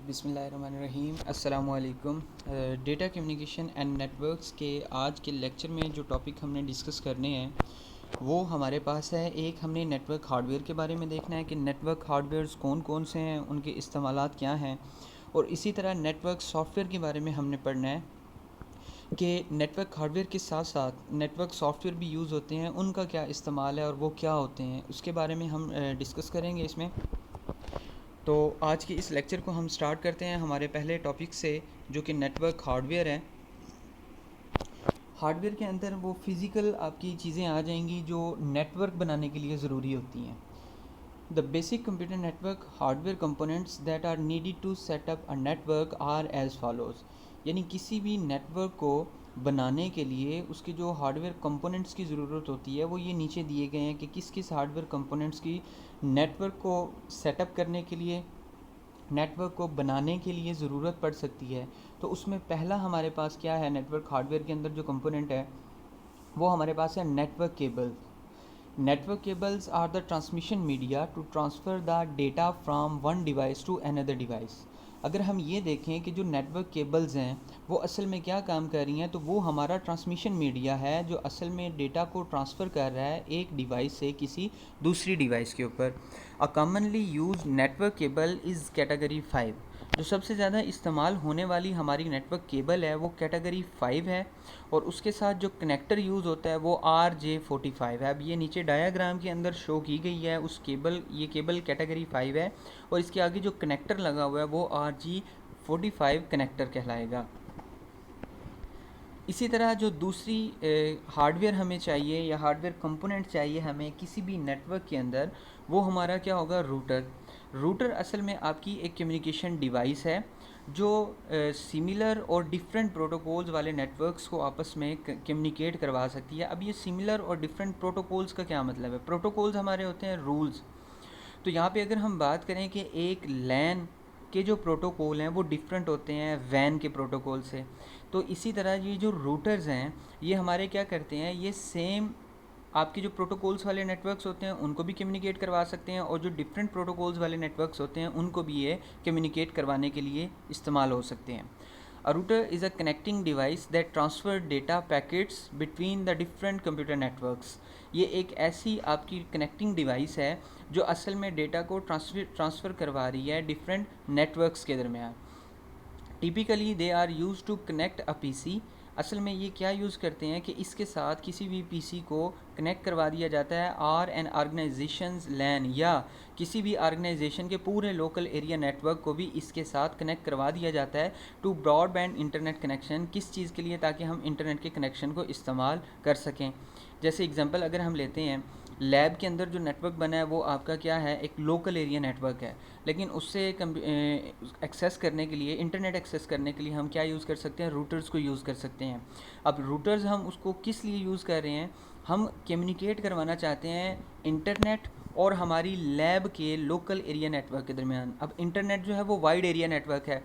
बिस्मिल्लाहिर्रहमानिर्रहीम अस्सलामुअलैकुम। Data communication and networks के आज के लेक्चर में जो टॉपिक हमने डिस्कस करने हैं वो हमारे पास है। एक हमने नेटवर्क हार्डवेयर के बारे में देखना है कि नेटवर्क हार्डवेयर्स कौन कौन से हैं, उनके इस्तेमालात क्या हैं, और इसी तरह नेटवर्क सॉफ्टवेयर के बारे में हमने पढ़ना है कि नेटवर्क हार्डवेयर के साथ साथ नेटवर्क सॉफ्टवेयर भी यूज़ होते हैं, उनका क्या इस्तेमाल है और वो क्या होते हैं, उसके बारे में हम डिस्कस करेंगे इसमें। तो आज के इस लेक्चर को हम स्टार्ट करते हैं हमारे पहले टॉपिक से, जो कि नेटवर्क हार्डवेयर है। हार्डवेयर के अंदर वो फिज़िकल आपकी चीज़ें आ जाएंगी जो नेटवर्क बनाने के लिए ज़रूरी होती हैं। The basic computer network hardware components that are needed to set up a network are as follows. यानी किसी भी नेटवर्क को बनाने के लिए उसके जो हार्डवेयर कंपोनेंट्स की ज़रूरत होती है वो ये नीचे दिए गए हैं कि किस किस हार्डवेयर कंपोनेंट्स की नेटवर्क को सेटअप करने के लिए, नेटवर्क को बनाने के लिए ज़रूरत पड़ सकती है। तो उसमें पहला हमारे पास क्या है, नेटवर्क हार्डवेयर के अंदर जो कंपोनेंट है वो हमारे पास है network cable. Network cables are the transmission media to transfer the data from one device to another. अगर हम ये देखें कि जो नेटवर्क केबल्स हैं वो असल में क्या काम कर रही हैं, तो वो हमारा ट्रांसमिशन मीडिया है जो असल में डेटा को ट्रांसफ़र कर रहा है एक डिवाइस से किसी दूसरी डिवाइस के ऊपर। A commonly use network cable is category 5। जो सबसे ज़्यादा इस्तेमाल होने वाली हमारी नेटवर्क केबल है वो कैटेगरी 5 है, और उसके साथ जो कनेक्टर यूज़ होता है वो RJ45 है। अब ये नीचे डायाग्राम के अंदर शो की गई है उस केबल, ये केबल कैटेगरी 5 है, और इसके आगे जो कनेक्टर लगा हुआ है वो RJ45 कनेक्टर कहलाएगा। इसी तरह जो दूसरी हार्डवेयर हमें चाहिए या हार्डवेयर कंपोनेंट चाहिए हमें किसी भी नेटवर्क के अंदर, वो हमारा क्या होगा, रूटर। रूटर असल में आपकी एक कम्युनिकेशन डिवाइस है जो सिमिलर और डिफरेंट प्रोटोकॉल्स वाले नेटवर्क्स को आपस में कम्युनिकेट करवा सकती है। अब ये सिमिलर और डिफरेंट प्रोटोकॉल्स का क्या मतलब है? प्रोटोकॉल्स हमारे होते हैं रूल्स। तो यहाँ पे अगर हम बात करें कि एक लैन के जो प्रोटोकॉल हैं वो डिफरेंट होते हैं वैन के प्रोटोकॉल से, तो इसी तरह ये जो रूटर्स हैं ये हमारे क्या करते हैं, ये सेम आपके जो प्रोटोकॉल्स वाले नेटवर्क्स होते हैं उनको भी कम्युनिकेट करवा सकते हैं, और जो डिफरेंट प्रोटोकॉल्स वाले नेटवर्क्स होते हैं उनको भी ये कम्युनिकेट करवाने के लिए इस्तेमाल हो सकते हैं। A router is a connecting device that transfer data packets between the different computer networks. ये एक ऐसी आपकी कनेक्टिंग डिवाइस है जो असल में डेटा को ट्रांसफ़र करवा रही है डिफरेंट नेटवर्क्स के दरमियान। Typically they are use to connect a PC. असल में ये क्या यूज़ करते हैं कि इसके साथ किसी भी पीसी को कनेक्ट करवा दिया जाता है, आर एन ऑर्गेनाइजेशंस लैन, या किसी भी ऑर्गेनाइजेशन के पूरे लोकल एरिया नेटवर्क को भी इसके साथ कनेक्ट करवा दिया जाता है टू ब्रॉडबैंड इंटरनेट कनेक्शन। किस चीज़ के लिए? ताकि हम इंटरनेट के कनेक्शन को इस्तेमाल कर सकें। जैसे एग्जांपल अगर हम लेते हैं, लैब के अंदर जो नेटवर्क बना है वो आपका क्या है, एक लोकल एरिया नेटवर्क है, लेकिन उससे एक्सेस करने के लिए, इंटरनेट एक्सेस करने के लिए हम क्या यूज़ कर सकते हैं, रूटर्स को यूज़ कर सकते हैं। अब रूटर्स हम उसको किस लिए यूज़ कर रहे हैं, हम कम्युनिकेट करवाना चाहते हैं इंटरनेट और हमारी लैब के लोकल एरिया नेटवर्क के दरमियान। अब इंटरनेट जो है वो वाइड एरिया नेटवर्क है,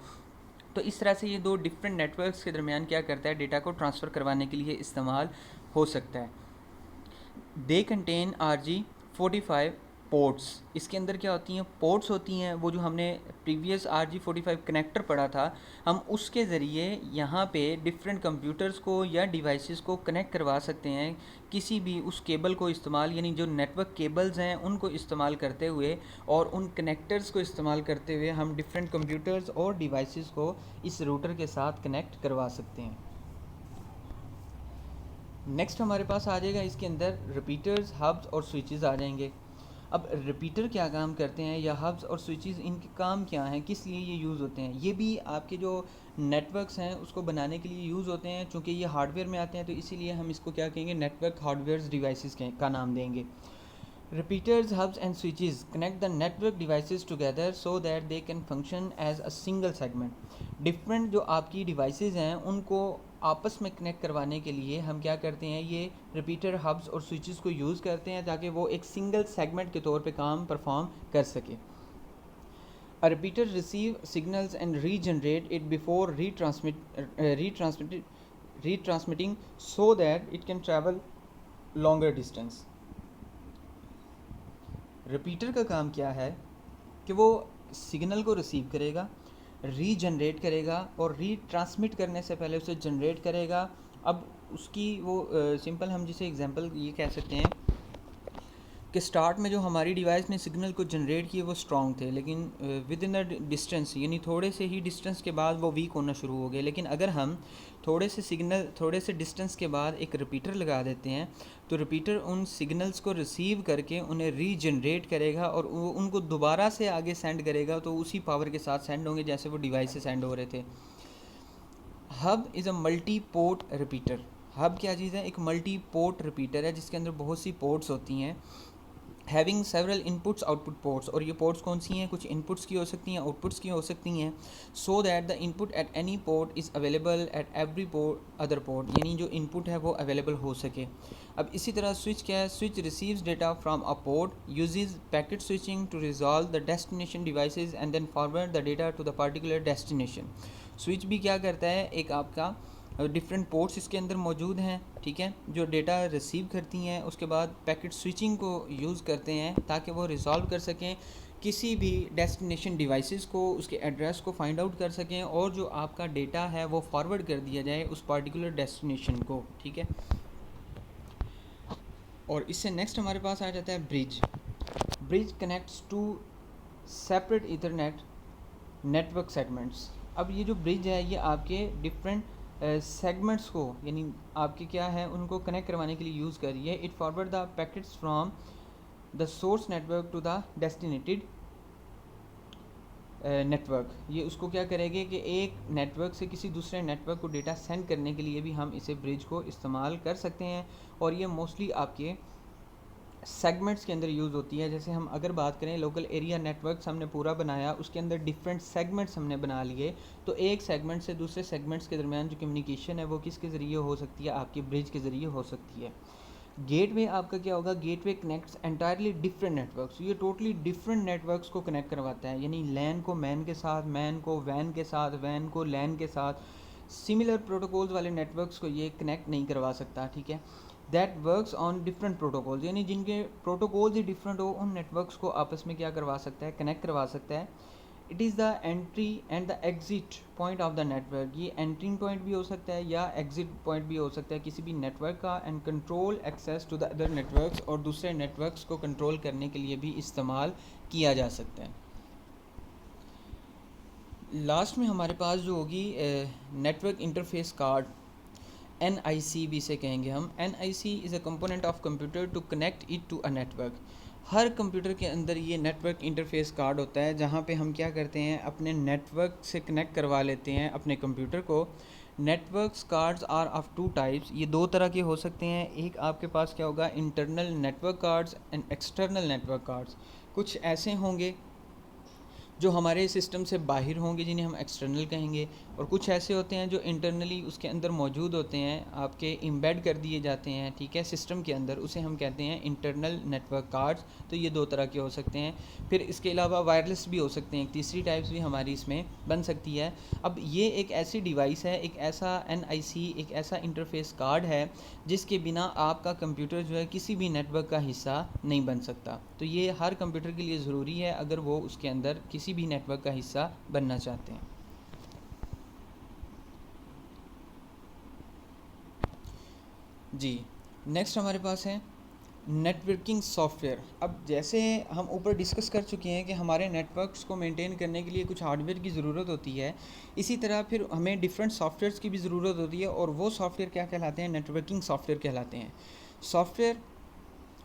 तो इस तरह से ये दो डिफरेंट नेटवर्क्स के दरमियान क्या करता है, डेटा को ट्रांसफ़र करवाने के लिए इस्तेमाल हो सकता है। They contain RJ45 ports. इसके अंदर क्या होती हैं, पोर्ट्स होती हैं, वो जो हमने प्रीवियस RJ45 कनेक्टर पढ़ा था, हम उसके ज़रिए यहाँ पे डिफरेंट कंप्यूटर्स को या डिवाइसेस को कनेक्ट करवा सकते हैं किसी भी उस केबल को इस्तेमाल, यानी जो नेटवर्क केबल्स हैं उनको इस्तेमाल करते हुए और उन कनेक्टर्स को इस्तेमाल करते हुए हम डिफरेंट कंप्यूटर्स और डिवाइसेस को इस रूटर के साथ कनेक्ट करवा सकते हैं। नेक्स्ट हमारे पास आ जाएगा इसके अंदर रिपीटर्स, हब्स और स्विचेस आ जाएंगे। अब रिपीटर क्या काम करते हैं या हब्स और स्विचेस, इनके काम क्या हैं, किस लिए ये यूज़ होते हैं? ये भी आपके जो नेटवर्क्स हैं उसको बनाने के लिए यूज़ होते हैं। चूँकि ये हार्डवेयर में आते हैं तो इसीलिए हम इसको क्या कहेंगे, नेटवर्क हार्डवेयर डिवाइसेस का नाम देंगे। Repeaters, hubs and switches connect the network devices together so that they can function as a single segment. Different जो आपकी devices हैं उनको आपस में कनेक्ट करवाने के लिए हम क्या करते हैं, ये रिपीटर, हब्स और स्विचेस को यूज़ करते हैं ताकि वो एक सिंगल सेगमेंट के तौर पे काम परफॉर्म कर सके। A repeater receive signals and regenerate it before retransmitting so that it can travel longer distance. Repeater का काम क्या है कि वो सिग्नल को रिसीव करेगा, रीजनरेट करेगा और रीट्रांसमिट करने से पहले उसे जनरेट करेगा। अब उसकी वो सिंपल हम जिसे एग्जांपल ये कह सकते हैं कि स्टार्ट में जो हमारी डिवाइस ने सिग्नल को जनरेट किए वो स्ट्रॉन्ग थे, लेकिन विद इन द डिस्टेंस यानी थोड़े से ही डिस्टेंस के बाद वो वीक होना शुरू हो गए। लेकिन अगर हम थोड़े से डिस्टेंस के बाद एक रिपीटर लगा देते हैं तो रिपीटर उन सिग्नल्स को रिसीव करके उन्हें रीजनरेट करेगा और उनको दोबारा से आगे सेंड करेगा, तो उसी पावर के साथ सेंड होंगे जैसे वो डिवाइस से सेंड हो रहे थे। Hub is a multi port repeater. Hub क्या चीज़ है? एक मल्टी पोर्ट रिपीटर है जिसके अंदर बहुत सी पोर्ट्स होती हैं, having several inputs output ports. और ये पोर्ट्स कौन सी हैं? कुछ इनपुट्स की हो सकती हैं, आउटपुट्स की हो सकती हैं। So that the input at any port is available at every port other port, यानी जो इनपुट है वो अवेलेबल हो सके। अब इसी तरह स्विच क्या है? Switch receives data from a port, uses packet switching to resolve the destination devices and then forward the data to the particular destination. Switch भी क्या करता है? एक आपका डिफरेंट पोर्ट्स इसके अंदर मौजूद हैं, ठीक है, जो डेटा रिसीव करती हैं, उसके बाद पैकेट स्विचिंग को यूज़ करते हैं ताकि वो रिज़ॉल्व कर सकें किसी भी डेस्टिनेशन डिवाइसेस को, उसके एड्रेस को फाइंड आउट कर सकें और जो आपका डेटा है वो फॉरवर्ड कर दिया जाए उस पर्टिकुलर डेस्टिनेशन को, ठीक है। और इससे नेक्स्ट हमारे पास आ जाता है bridge. Bridge connects two separate ethernet network segments. अब ये जो ब्रिज है ये आपके डिफरेंट सेगमेंट्स को यानी आपके क्या है उनको कनेक्ट करवाने के लिए यूज़ कर रही है। It forward the packets from the source network to the destinated network. ये उसको क्या करेंगे कि एक नेटवर्क से किसी दूसरे नेटवर्क को डेटा सेंड करने के लिए भी हम इसे ब्रिज को इस्तेमाल कर सकते हैं। और ये मोस्टली आपके सेगमेंट्स के अंदर यूज़ होती है। जैसे हम अगर बात करें लोकल एरिया नेटवर्क्स हमने पूरा बनाया, उसके अंदर डिफरेंट सेगमेंट्स हमने बना लिए, तो एक सेगमेंट से दूसरे सेगमेंट्स के दरमियान जो कम्युनिकेशन है वो किसके ज़रिए हो सकती है? आपके ब्रिज के ज़रिए हो सकती है। गेटवे आपका क्या होगा? Gateway connects entirely different networks. ये टोटली डिफरेंट नेटवर्क्स को कनेक्ट करवाता है, यानी लैन को मैन के साथ, मैन को वैन के साथ, वैन को लैन के साथ। सिमिलर प्रोटोकॉल्स वाले नेटवर्क्स को ये कनेक्ट नहीं करवा सकता, ठीक है। That works on different protocols, यानी जिनके प्रोटोकॉल्स ही डिफरेंट हो उन नेटवर्क्स को आपस में क्या करवा सकता है? कनेक्ट करवा सकता है। It is the entry and the exit point of the network. ये एंट्रिंग पॉइंट भी हो सकता है या एग्जिट पॉइंट भी हो सकता है किसी भी नेटवर्क का। And control access to the other networks, और दूसरे नेटवर्क्स को कंट्रोल करने के लिए भी इस्तेमाल किया जा सकता है। लास्ट में हमारे पास जो होगी नेटवर्क इंटरफेस कार्ड, NIC भी इसे कहेंगे हम। NIC is a component of computer to connect it to a network. हर कंप्यूटर के अंदर ये नेटवर्क इंटरफेस कार्ड होता है जहाँ पे हम क्या करते हैं? अपने नेटवर्क से कनेक्ट करवा लेते हैं अपने कंप्यूटर को। Networks cards are of two types. ये दो तरह के हो सकते हैं। एक आपके पास क्या होगा? Internal network cards and external network cards. कुछ ऐसे होंगे जो हमारे सिस्टम से बाहर होंगे जिन्हें हम एक्सटर्नल कहेंगे, और कुछ ऐसे होते हैं जो इंटरनली उसके अंदर मौजूद होते हैं, आपके एम्बेड कर दिए जाते हैं, ठीक है, सिस्टम के अंदर, उसे हम कहते हैं इंटरनल नेटवर्क कार्ड्स। तो ये दो तरह के हो सकते हैं। फिर इसके अलावा वायरलेस भी हो सकते हैं, एक तीसरी टाइप्स भी हमारी इसमें बन सकती है। अब ये एक ऐसी डिवाइस है, एक ऐसा NIC, एक ऐसा इंटरफेस कार्ड है जिसके बिना आपका कंप्यूटर जो है किसी भी नेटवर्क का हिस्सा नहीं बन सकता। तो ये हर कंप्यूटर के लिए ज़रूरी है अगर वो उसके अंदर किसी भी नेटवर्क का हिस्सा बनना चाहते हैं। जी, नेक्स्ट हमारे पास है नेटवर्किंग सॉफ्टवेयर। अब जैसे हम ऊपर डिस्कस कर चुके हैं कि हमारे नेटवर्क्स को मेंटेन करने के लिए कुछ हार्डवेयर की ज़रूरत होती है, इसी तरह फिर हमें डिफरेंट सॉफ्टवेयर्स की भी ज़रूरत होती है, और वो सॉफ्टवेयर क्या कहलाते हैं? नेटवर्किंग सॉफ्टवेयर कहलाते हैं। Software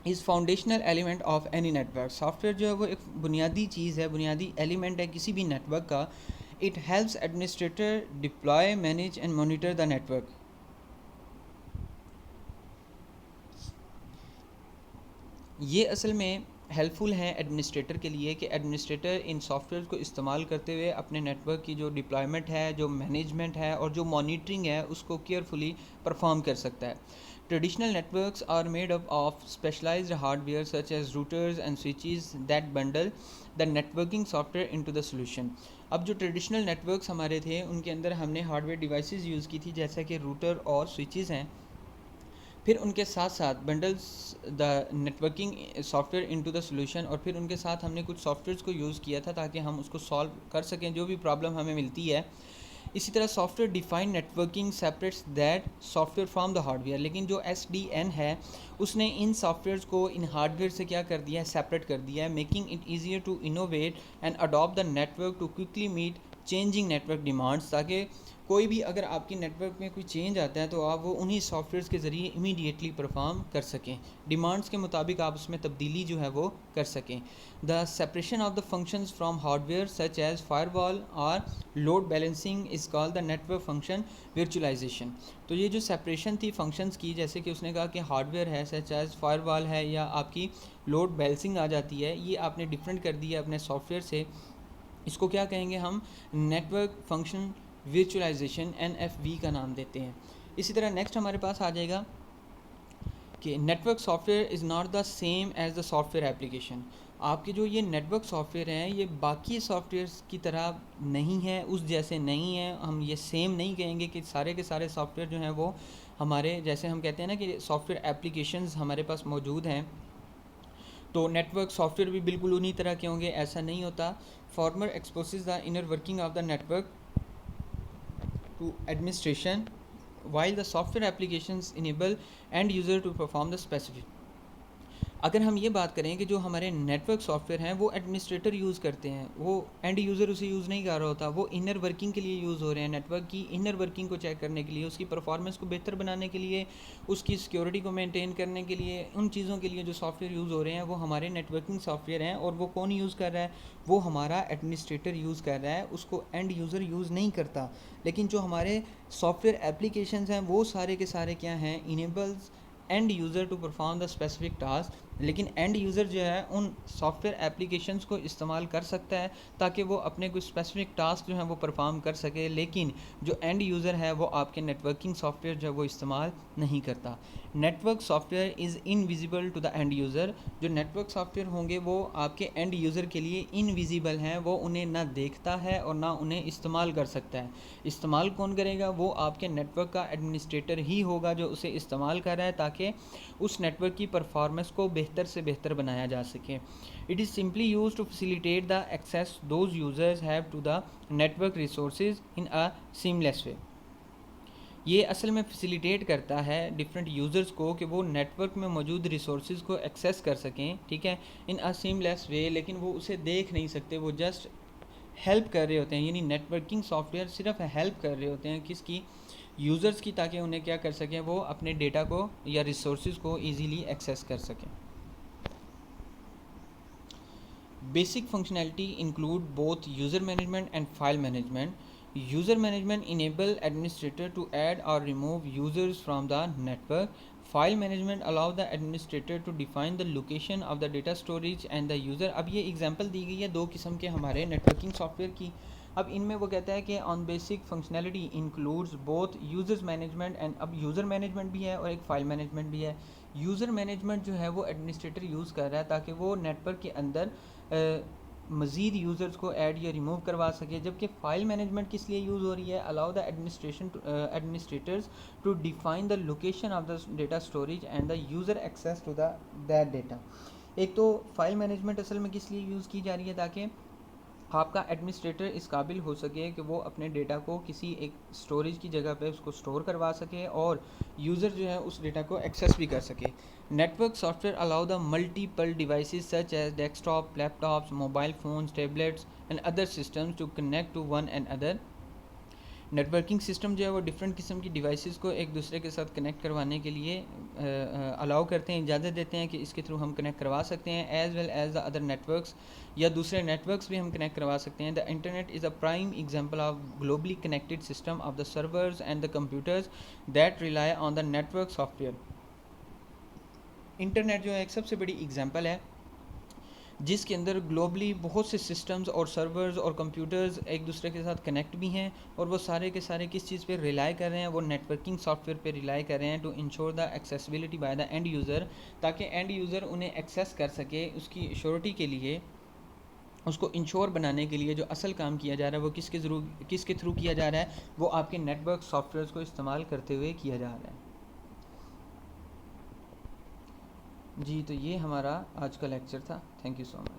is foundational element of any network. Software जो है वो एक बुनियादी चीज़ है, बुनियादी एलिमेंट है किसी भी नेटवर्क का। It helps administrator deploy, manage and monitor the network. ये असल में हेल्पफुल हैं एडमिनिस्ट्रेटर के लिए कि एडमिनिस्ट्रेटर इन सॉफ्टवेयर को इस्तेमाल करते हुए अपने नेटवर्क की जो डिप्लॉयमेंट है, जो मैनेजमेंट है और जो मॉनिटरिंग है उसको केयरफुली परफॉर्म कर सकता है। Traditional networks are made up of specialised hardware such as routers and switches that bundle the networking software into the solution. अब जो ट्रेडिशनल नेटवर्क्स हमारे थे उनके अंदर हमने हार्डवेयर डिवाइसेस यूज़ की थी जैसा कि रूटर और स्विचेस हैं। फिर उनके साथ साथ bundles the networking software into the solution, और फिर उनके साथ हमने कुछ सॉफ्टवेयर्स को यूज़ किया था ताकि हम उसको सॉल्व कर सकें जो भी प्रॉब्लम हमें मिलती है। इसी तरह software defined networking separates that software from the hardware, लेकिन जो SDN है उसने इन सॉफ्टवेयर्स को इन हार्डवेयर से क्या कर दिया है, सेपरेट कर दिया है, making it easier to innovate and adopt the network to quickly meet changing network demands, ताकि कोई भी अगर आपकी नेटवर्क में कोई चेंज आता है तो आप वो उन्हीं सॉफ्टवेयर्स के ज़रिए इमीडिएटली परफॉर्म कर सकें, डिमांड्स के मुताबिक आप उसमें तब्दीली जो है वो कर सकें। The separation of the functions from hardware such as firewall और load balancing is called the network function virtualization. तो ये जो सेपरेशन थी फंक्शंस की, जैसे कि उसने कहा कि हार्डवेयर है सच एज फायरवॉल है या आपकी लोड बैलेंसिंग आ जाती है, ये आपने डिफरेंट कर दिया अपने सॉफ्टवेयर से, इसको क्या कहेंगे हम, नेटवर्क फंक्शन वर्चुअलाइजेशन NFV का नाम देते हैं। इसी तरह नेक्स्ट हमारे पास आ जाएगा कि network software is not the same as the software application. आपके जो ये नेटवर्क सॉफ्टवेयर हैं ये बाकी सॉफ्टवेयर्स की तरह नहीं है, उस जैसे नहीं है, हम ये सेम नहीं कहेंगे कि सारे के सारे सॉफ्टवेयर जो हैं वो हमारे जैसे, हम कहते हैं ना कि सॉफ्टवेयर एप्लीकेशंस हमारे पास मौजूद हैं तो नेटवर्क सॉफ्टवेयर भी बिल्कुल उन्हीं तरह के होंगे, ऐसा नहीं होता। Former exposes the inner working of the network to administration, while the software applications enable end user to perform the specific। अगर हम ये बात करें कि जो हमारे नेटवर्क सॉफ्टवेयर हैं वो एडमिनिस्ट्रेटर यूज़ करते हैं, वो एंड यूज़र उसे यूज़ नहीं कर रहा होता, वो इनर वर्किंग के लिए यूज़ हो रहे हैं, नेटवर्क की इनर वर्किंग को चेक करने के लिए, उसकी परफॉर्मेंस को बेहतर बनाने के लिए, उसकी सिक्योरिटी को मेंटेन करने के लिए, उन चीज़ों के लिए जो सॉफ्टवेयर यूज़ हो रहे हैं वो हमारे नेटवर्किंग सॉफ्टवेयर हैं। और वो कौन यूज़ कर रहा है, वो हमारा एडमिनिस्ट्रेटर यूज़ कर रहा है, उसको एंड यूज़र यूज़ नहीं करता। लेकिन जो हमारे सॉफ्टवेयर एप्लीकेशंस हैं वो सारे के सारे क्या हैं, enables end user to perform the specific task. लेकिन एंड यूज़र जो है उन सॉफ्टवेयर एप्लीकेशंस को इस्तेमाल कर सकता है ताकि वो अपने कोई स्पेसिफिक टास्क जो है वो परफॉर्म कर सके, लेकिन जो एंड यूज़र है वो आपके नेटवर्किंग सॉफ्टवेयर जो है वो इस्तेमाल नहीं करता। Network software is invisible to the end user. जो नेटवर्क सॉफ्टवेयर होंगे वो आपके एंड यूज़र के लिए इनविजिबल हैं, वो उन्हें ना देखता है और ना उन्हें इस्तेमाल कर सकता है। इस्तेमाल कौन करेगा, वो आपके नेटवर्क का एडमिनिस्ट्रेटर ही होगा जो उसे इस्तेमाल कर रहा है ताकि उस नेटवर्क की परफॉर्मेंस को बेहतर से बेहतर बनाया जा सके। It is simply use to facilitate the access those users have to the network resources in a seamless way. ये असल में फैसिलिटेट करता है डिफरेंट यूज़र्स को कि वो नेटवर्क में मौजूद रिसोर्सेज को एक्सेस कर सकें, ठीक है, इन अ सीमलेस वे, लेकिन वो उसे देख नहीं सकते, वो जस्ट हेल्प कर रहे होते हैं। यानी नेटवर्किंग सॉफ्टवेयर सिर्फ हेल्प कर रहे होते हैं किसकी, यूज़र्स की, ताकि उन्हें क्या कर सकें, वो अपने डेटा को या रिसोर्सेज को ईजीली एक्सेस कर सकें। Basic functionality include both user management and file management. User management enable administrator to add और remove users from the network. File management allow the administrator to define the location of the data storage and the user. अब ये example दी गई है दो किस्म के हमारे networking software की। अब इनमें वो कहता है कि on basic functionality includes both users management and, अब यूज़र मैनेजमेंट भी है और एक फ़ाइल मैनेजमेंट भी है। यूज़र मैनेजमेंट जो है वो एडमिनिस्ट्रेटर यूज़ कर रहा है ताकि वो नेटवर्क के अंदर मज़ीद यूज़र्स को ऐड या रिमूव करवा सके, जबकि फ़ाइल मैनेजमेंट किस लिए यूज़ हो रही है, allow the administrators to define the location of the data storage and the user access to the that data. एक तो फ़ाइल मैनेजमेंट असल में किस लिए यूज़ की जा रही है, ताकि आपका एडमिनिस्ट्रेटर इस काबिल हो सके कि वो अपने डेटा को किसी एक स्टोरेज की जगह पे उसको स्टोर करवा सके और यूज़र जो है उस डेटा को एक्सेस भी कर सके। Network software allow the multiple devices such as desktop, laptops, mobile phones, tablets and other systems to connect to one and other. Networking system जो है वो डिफरेंट किस्म की डिवाइसेस को एक दूसरे के साथ कनेक्ट करवाने के लिए अलाउ करते हैं, इजाज़त देते हैं कि इसके थ्रू हम कनेक्ट करवा सकते हैं, as well as the other networks, या दूसरे नेटवर्क्स भी हम कनेक्ट करवा सकते हैं। The internet is a prime example of globally connected system of the servers and the computers that rely on the network software. Internet जो है एक सबसे बड़ी एग्जांपल है जिसके अंदर ग्लोबली बहुत से सिस्टम्स और सर्वर्स और कंप्यूटर्स एक दूसरे के साथ कनेक्ट भी हैं, और वो सारे के सारे किस चीज़ पे रिलाई कर रहे हैं, वो नेटवर्किंग सॉफ्टवेयर पे रिलाई कर रहे हैं to ensure the accessibility by the end user, ताकि एंड यूज़र उन्हें एक्सेस कर सके। उसकी श्योरिटी के लिए, उसको इंश्योर बनाने के लिए जो असल काम किया जा रहा है वो किसके थ्रू किया जा रहा है, वो आपके नेटवर्क सॉफ्टवेयर को इस्तेमाल करते हुए किया जा रहा है। जी, तो ये हमारा आज का लेक्चर था। Thank you so much.